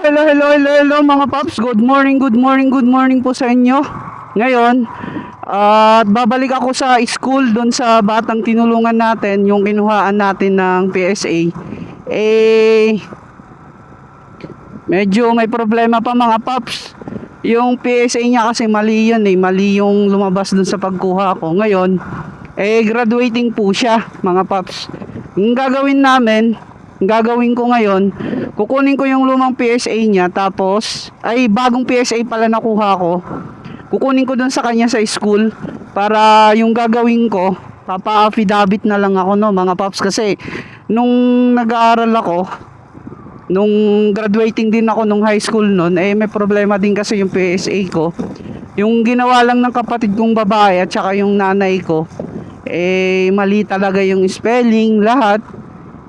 Hello mga paps. Good morning po sa inyo. Ngayon, babalik ako sa school doon sa batang tinulungan natin, yung kinuhaan natin ng PSA. Medyo may problema pa mga paps. Yung PSA niya kasi mali yun mali yung lumabas doon sa pagkuha ko. Ngayon, graduating po siya mga paps. Yung gagawin ko ngayon, kukunin ko yung lumang PSA niya, tapos bagong PSA pala nakuha ko. Kukunin ko dun sa kanya sa school para yung gagawin ko, papa-affidavit na lang ako, no mga paps, kasi nung nag-aaral ako, nung graduating din ako nung high school noon, may problema din kasi yung PSA ko. Yung ginawa lang ng kapatid kong babae at saka yung nanay ko, mali talaga yung spelling, lahat.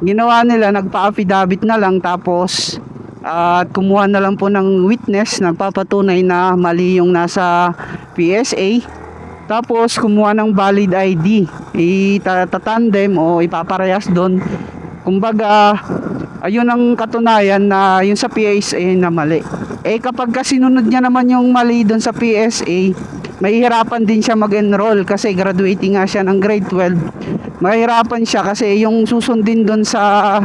Ginawa nila, nagpa-affidavit na lang, tapos at kumuha na lang po ng witness nagpapatunay na mali yung nasa PSA. Tapos kumuha ng valid ID, itatandem o ipaparehas doon. Kumbaga, ayun ang katunayan na yung sa PSA na mali. Kapag sinunod niya naman yung mali doon sa PSA, mahihirapan din siya mag-enroll kasi graduating nga siya ng grade 12. Mahirapan siya kasi yung susundin doon sa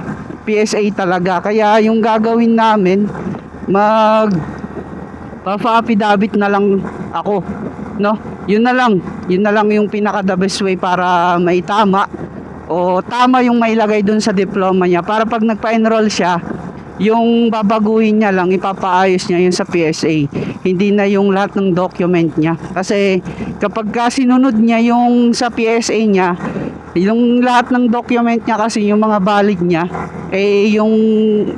PSA talaga. Kaya yung gagawin namin, papa-affidavit na lang ako, no? Yun na lang yung pinaka the best way para maitama o tama yung mailagay doon sa diploma niya, para pag nagpa-enroll siya, yung babaguhin niya lang, ipapaayos niya yun sa PSA, hindi na yung lahat ng document niya. Kasi kapag sinunod niya yung sa PSA niya, yung lahat ng document niya kasi yung mga valid niya, yung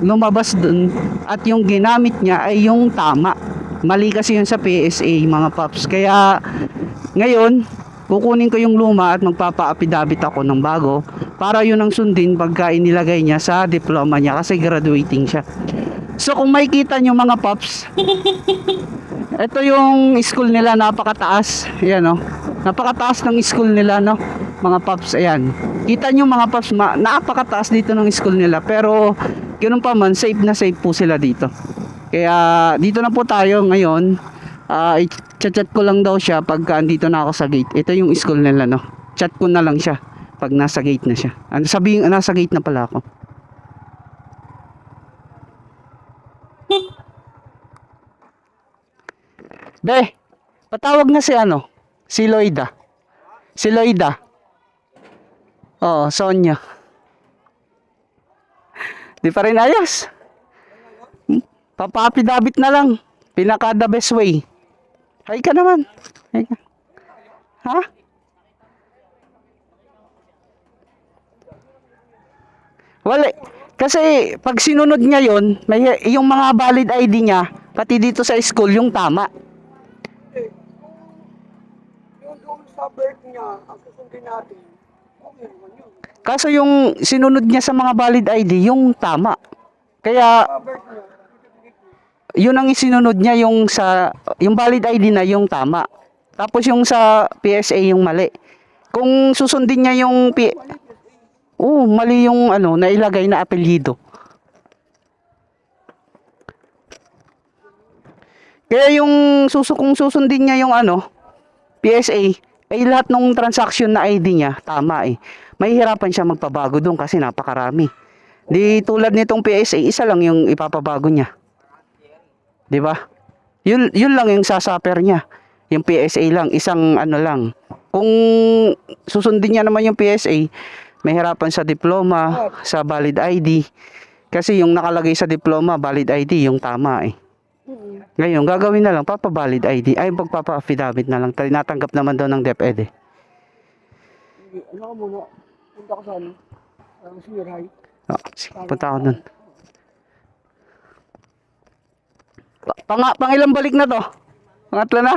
lumabas dun at yung ginamit niya ay yung tama. Mali kasi yun sa PSA mga paps. Kaya ngayon, kukunin ko yung luma at magpapa-affidavit ako ng bago para yun ang sundin pagka inilagay niya sa diploma niya kasi graduating siya. So kung makikita nyo mga paps, ito yung school nila, napakataas. Ayan, no? Napakataas ng school nila, no? Mga paps, ayan. Kita nyo mga paps, napakataas dito ng school nila. Pero ganoon pa man, safe na safe po sila dito. Kaya dito na po tayo ngayon. I-chat ko lang daw siya pagka andito na ako sa gate. Ito yung school nila, no? Chat ko na lang siya pag nasa gate na siya. Sabihin, nasa gate na pala ako. Be, patawag na si Loida. Si Loida. Oo, Sonia. Di pa rin ayos. Papa-affidavit na lang. Pinaka the best way. Hay ka naman. Hay ka. Ha? Wala. Kasi pag sinunod niya yon, may yung mga valid ID niya, pati dito sa school yung tama. Yung doon sa birth niya, ang susundin natin, okay naman yun. Kaso yung sinunod niya sa mga valid ID, yung tama. Kaya Sa birth niya, yun ang isinunod niya, yung valid ID na yung tama. Tapos yung sa PSA yung mali. Kung susundin niya yung mali yung nailagay na apelyido. Kaya kung susundin niya yung PSA, lahat ng transaction na ID niya tama Mahihirapan siya magpabago doon kasi napakarami. Di tulad nitong PSA, isa lang yung ipapabago niya. 'Di ba? Yun lang yung sasuffer niya. Yung PSA lang, isang lang. Kung susundin niya naman yung PSA, mahirapan sa diploma, sa valid ID. Kasi yung nakalagay sa diploma, valid ID, yung tama Ngayon, gagawin na lang, papa-valid ID. Pagpapa-affidavit na lang. Tinatanggap naman daw ng DepEd ano ka muna, punta ko sa senior high. Sige, punta ako dun. Pangilang balik na to? Pangatlo na?